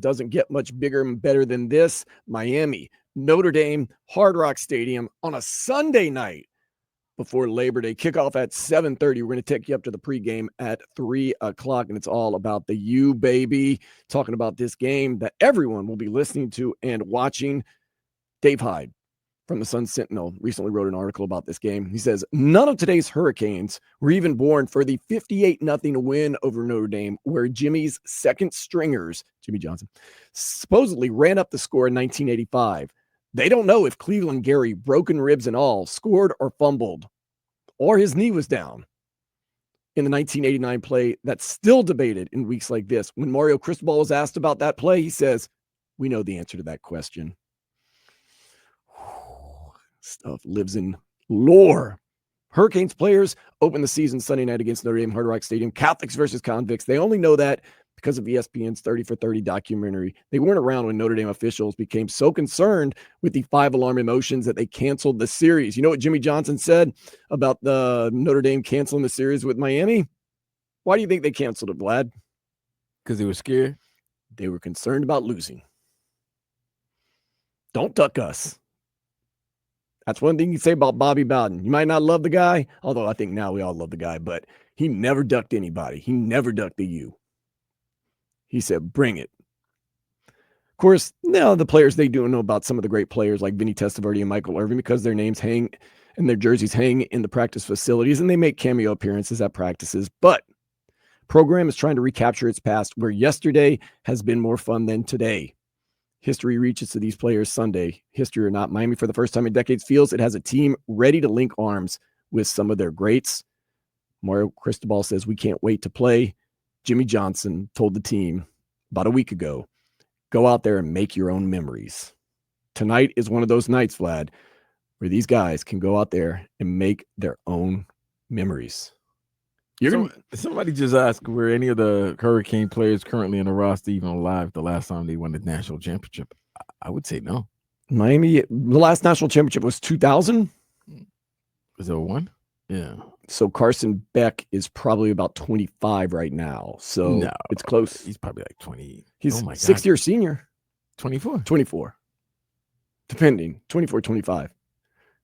Doesn't get much bigger and better than this. Miami, Notre Dame, Hard Rock Stadium on a Sunday night before Labor Day. Kickoff at 7:30. We're going to take you up to the pregame at 3 o'clock, and it's all about the U, baby. Talking about this game that everyone will be listening to and watching. Dave Hyde from the Sun Sentinel recently wrote an article about this game. He says, none of today's Hurricanes were even born for the 58-0 win over Notre Dame, where Jimmy's second stringers, Jimmy Johnson, supposedly ran up the score in 1985. They don't know if Cleveland Gary, broken ribs and all, scored or fumbled, or his knee was down in the 1989 play that's still debated in weeks like this. When Mario Cristobal was asked about that play, he says, we know the answer to that question. Stuff lives in lore. Hurricanes players open the season Sunday night against Notre Dame, Hard Rock Stadium. Catholics versus convicts. They only know that because of ESPN's 30 for 30 documentary. They weren't around when Notre Dame officials became so concerned with the 5 alarm emotions that they canceled the series. You know what Jimmy Johnson said about the Notre Dame canceling the series with Miami? Why do you think they canceled it, Vlad? Because they were scared? They were concerned about losing. Don't duck us. That's one thing you say about Bobby Bowden. You might not love the guy, although I think now we all love the guy, but he never ducked anybody. He never ducked the U. He said, bring it. Of course, now the players, they do know about some of the great players like Vinny Testaverde and Michael Irvin because their names hang and their jerseys hang in the practice facilities and they make cameo appearances at practices. But program is trying to recapture its past where yesterday has been more fun than today. History reaches to these players Sunday. History or not, Miami for the first time in decades feels it has a team ready to link arms with some of their greats. Mario Cristobal says we can't wait to play. Jimmy Johnson told the team about a week ago, go out there and make your own memories. Tonight is one of those nights, Vlad, where these guys can go out there and make their own memories. Somebody just asked, were any of the Hurricane players currently in the roster even alive the last time they won the national championship? I would say no. Miami, the last national championship was 2000. Was it one? Yeah. So Carson Beck is probably about 25 right now. So no, it's close. He's probably like 20. He's 6-year senior. 24. 24. Depending. 24, 25.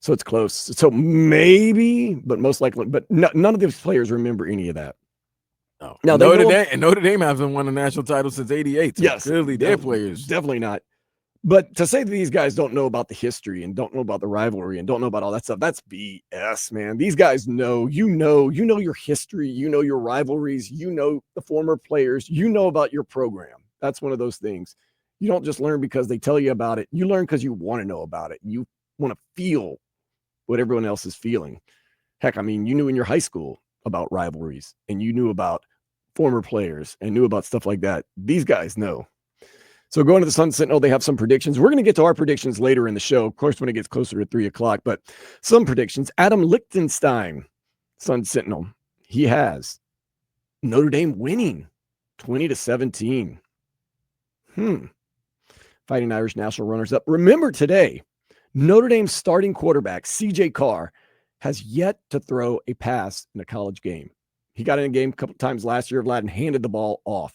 So it's close. So maybe, but most likely, but none of these players remember any of that. Oh. Now Notre Dame hasn't won a national title since '88. So yes, clearly their players definitely not. But to say that these guys don't know about the history and don't know about the rivalry and don't know about all that stuff, that's BS, man. These guys know, you know your history, you know your rivalries, you know the former players, you know about your program. That's one of those things. You don't just learn because they tell you about it. You learn because you want to know about it. You want to feel what everyone else is feeling. Heck, I mean, you knew in your high school about rivalries and you knew about former players and knew about stuff like that. These guys know. So going to the Sun Sentinel, they have some predictions. We're going to get to our predictions later in the show, of course, when it gets closer to 3 o'clock, but some predictions. Adam Lichtenstein, Sun Sentinel, he has Notre Dame winning 20-17. Fighting Irish national runners-up. Remember today, Notre Dame's starting quarterback, CJ Carr, has yet to throw a pass in a college game. He got in a game a couple times last year, Vlad, and handed the ball off.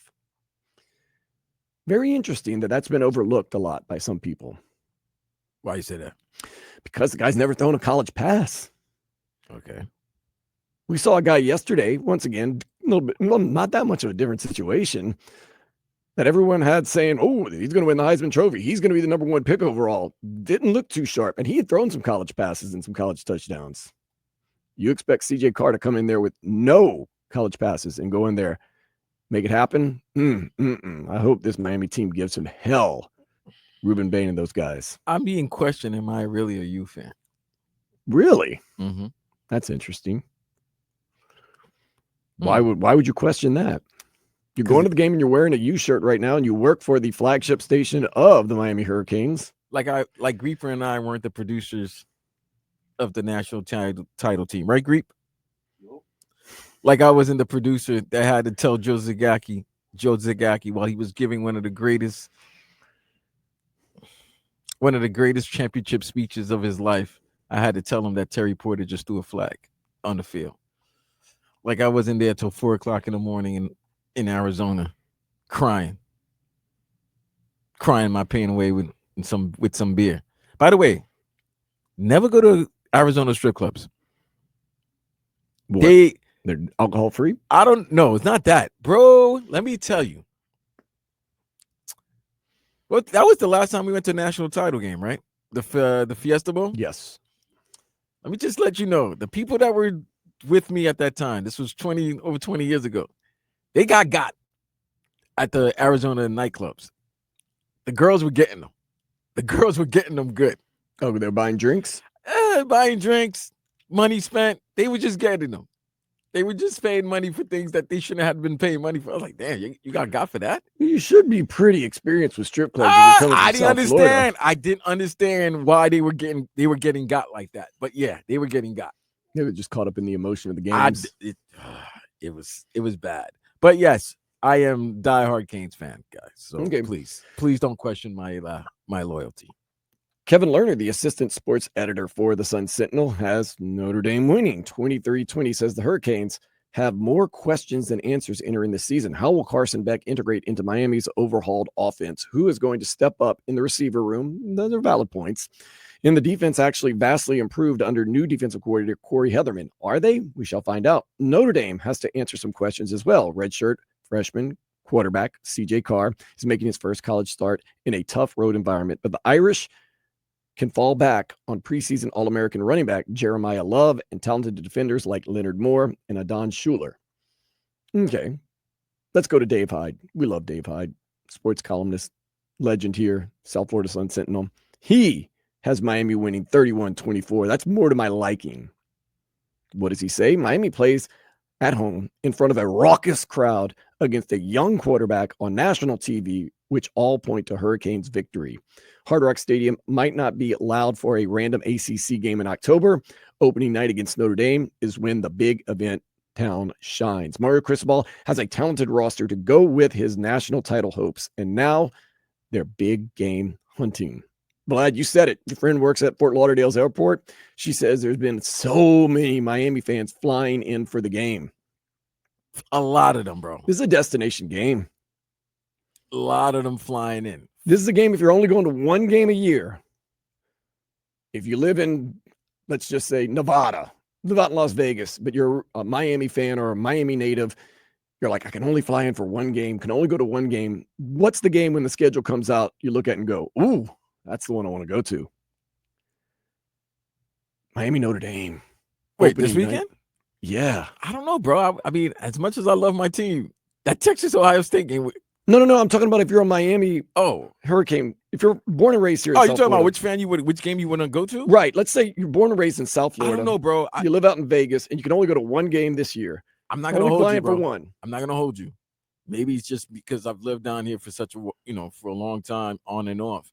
Very interesting that that's been overlooked a lot by some people. Why you say that? Because the guy's never thrown a college pass. Okay. We saw a guy yesterday, once again, a little bit, not that much of a different situation, that everyone had saying, oh, he's going to win the Heisman Trophy. He's going to be the number 1 pick overall. Didn't look too sharp. And he had thrown some college passes and some college touchdowns. You expect CJ Carr to come in there with no college passes and go in there, make it happen? I hope this Miami team gives him hell. Ruben Bain and those guys. I'm being questioned, am I really a U fan? Really? Mm-hmm. That's interesting. Why would you question that? You're going to the game and you're wearing a U shirt right now and you work for the flagship station of the Miami Hurricanes. Like Greeper and I weren't the producers of the national title team, right, Greep? Nope. Like I wasn't the producer that had to tell Joe Zagacki while he was giving one of the greatest championship speeches of his life. I had to tell him that Terry Porter just threw a flag on the field. Like I wasn't there till 4 o'clock in the morning in Arizona crying crying my pain away with some beer. By the way, never go to Arizona strip clubs. What? They're alcohol free? I don't know. It's not that, bro. Let me tell you. Well, that was the last time we went to a national title game, right? The Fiesta Bowl. Yes. Let me just let you know, the people that were with me at that time, this was over 20 years ago, they got at the Arizona nightclubs. The girls were getting them. The girls were getting them good. Oh, they're buying drinks? Buying drinks, money spent. They were just getting them. They were just paying money for things that they shouldn't have been paying money for. I was like, damn, you got for that? You should be pretty experienced with strip clubs. I didn't understand. Florida. I didn't understand why they were getting got like that. But yeah, they were getting got. They were just caught up in the emotion of the games. It was bad. But yes, I am diehard Canes fan, guys. So okay. please don't question my loyalty. Kevin Lerner, the assistant sports editor for the Sun Sentinel, has Notre Dame winning 23-20, says the Hurricanes have more questions than answers entering the season. How will Carson Beck integrate into Miami's overhauled offense? Who is going to step up in the receiver room? Those are valid points. And the defense actually vastly improved under new defensive coordinator Corey Heatherman. Are they? We shall find out. Notre Dame has to answer some questions as well. Redshirt freshman quarterback CJ Carr is making his first college start in a tough road environment, but the Irish can fall back on preseason All-American running back Jeremiah Love and talented defenders like Leonard Moore and Adon Schuler. Okay, let's go to Dave Hyde. We love Dave Hyde, sports columnist, legend here, South Florida Sun Sentinel. He has Miami winning 31-24. That's more to my liking. What does he say? Miami plays at home in front of a raucous crowd against a young quarterback on national TV, which all point to Hurricanes' victory. Hard Rock Stadium might not be loud for a random ACC game in October. Opening night against Notre Dame is when the big event town shines. Mario Cristobal has a talented roster to go with his national title hopes, and now they're big game hunting. Vlad, you said it. Your friend works at Fort Lauderdale's airport. She says there's been so many Miami fans flying in for the game. A lot of them, bro. This is a destination game. A lot of them flying in. This is a game if you're only going to one game a year. If you live in, let's just say, Nevada, live out in Las Vegas, but you're a Miami fan or a Miami native, you're like, I can only fly in for one game, can only go to one game. What's the game when the schedule comes out, you look at and go, ooh, that's the one I want to go to. Miami, Notre Dame. Wait, this weekend? Night. Yeah. I don't know, bro. I mean, as much as I love my team, that Texas-Ohio State game. No. I'm talking about if you're a Miami Hurricane, if you're born and raised here. Oh, you're talking about which game you want to go to? Right. Let's say you're born and raised in South Florida. I don't know, bro. You live out in Vegas, and you can only go to one game this year. I'm not going to hold you, bro. For one. I'm not going to hold you. Maybe it's just because I've lived down here for for a long time, on and off.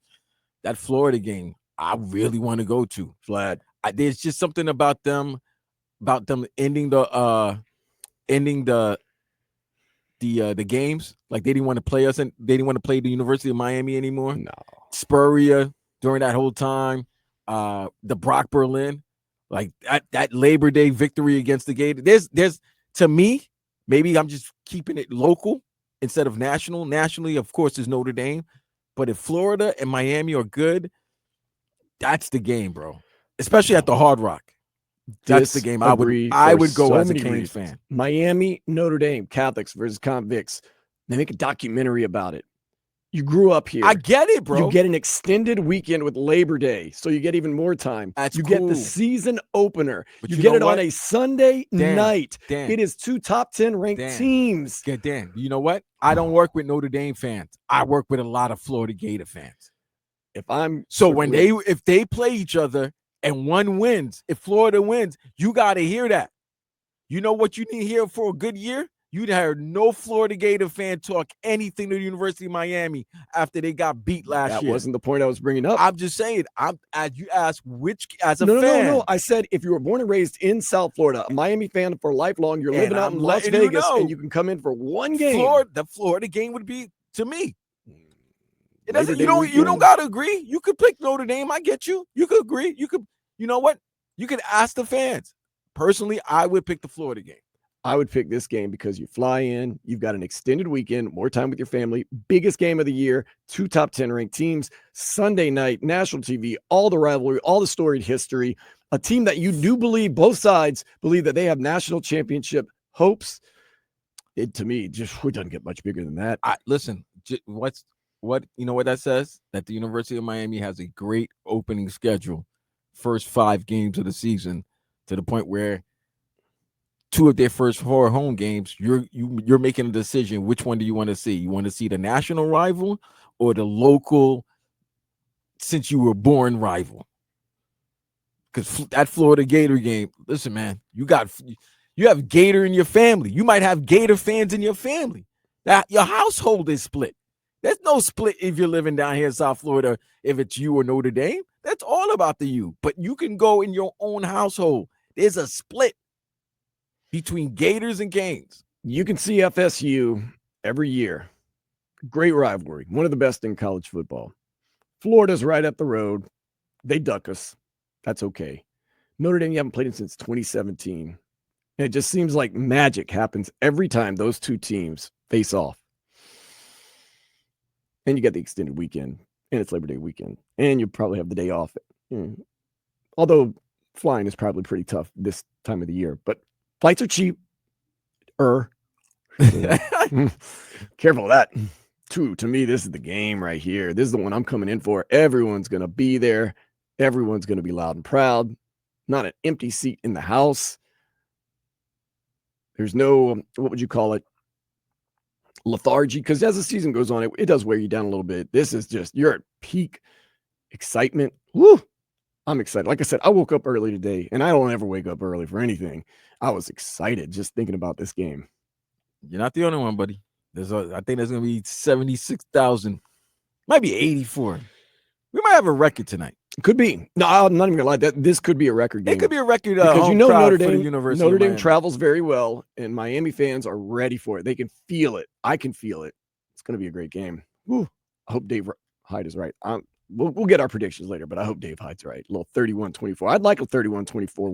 That Florida game, I really want to go to. Vlad. There's just something about them ending the games. Like they didn't want to play us, and they didn't want to play the University of Miami anymore. No. Spurrier during that whole time, the Brock Berlin, like that Labor Day victory against the Gators. There's to me, maybe I'm just keeping it local instead of national. Nationally, of course, is Notre Dame, but if Florida and Miami are good, that's the game, bro. Especially at the Hard Rock. That's the game I would go as a Canes fan. Miami, Notre Dame, Catholics versus Convicts. They make a documentary about it. You grew up here. I get it, bro. You get an extended weekend with Labor Day, so you get even more time. You get the season opener. But you get it on a Sunday night. Dan, it is 2 top 10 ranked teams. Dan, you know what? I don't work with Notre Dame fans. I work with a lot of Florida Gator fans. If they play each other and one wins, if Florida wins, you got to hear that. You know what you need to hear for a good year? You'd heard no Florida Gator fan talk anything to the University of Miami after they got beat last year. That wasn't the point I was bringing up. I'm just saying, as you asked fan. No. I said if you were born and raised in South Florida, a Miami fan for lifelong, you're living out in Las Vegas, and you can come in for one game. The Florida game would be, to me. It doesn't. You don't gotta agree. You could pick Notre Dame. I get you. You could agree. You could. You know what? You could ask the fans. Personally, I would pick the Florida game. I would pick this game because you fly in, you've got an extended weekend, more time with your family, biggest game of the year, 2 top 10 ranked teams, Sunday night, national TV, all the rivalry, all the storied history, a team that you do believe, both sides believe that they have national championship hopes. It, to me, just it doesn't get much bigger than that. Listen, what you know what that says? That the University of Miami has a great opening schedule, first 5 games of the season, to the point where 2 of their first 4 home games, you're making a decision. Which one do you want to see? You want to see the national rival or the local, since you were born, rival? Because that Florida Gator game, listen, man, you have Gator in your family. You might have Gator fans in your family. That your household is split. There's no split if you're living down here in South Florida, if it's you or Notre Dame. That's all about the U. But you can go in your own household. There's a split between Gators and Canes. You can see FSU every year. Great rivalry. One of the best in college football. Florida's right up the road. They duck us. That's okay. Notre Dame, you haven't played them since 2017. And it just seems like magic happens every time those two teams face off. And you got the extended weekend, and it's Labor Day weekend, and you probably have the day off. Although flying is probably pretty tough this time of the year, but flights are cheap. Careful of that. To me, this is the game right here. This is the one I'm coming in for. Everyone's going to be there. Everyone's going to be loud and proud. Not an empty seat in the house. There's no, what would you call it? Lethargy, because as the season goes on, it does wear you down a little bit. This is just, you're at peak excitement. Woo! I'm excited. Like I said, I woke up early today, and I don't ever wake up early for anything. I was excited just thinking about this game. You're not the only one, buddy. I think there's going to be 76,000, might be 84. We might have a record tonight. Could be. No, I'm not even gonna lie. This could be a record game. It could be a record because Notre Dame Miami travels very well, and Miami fans are ready for it. They can feel it. I can feel it. It's gonna be a great game. Woo. I hope Dave Hyde is right. We'll get our predictions later, but I hope Dave Hyde's right. A little 31-24. I'd like a 31-24.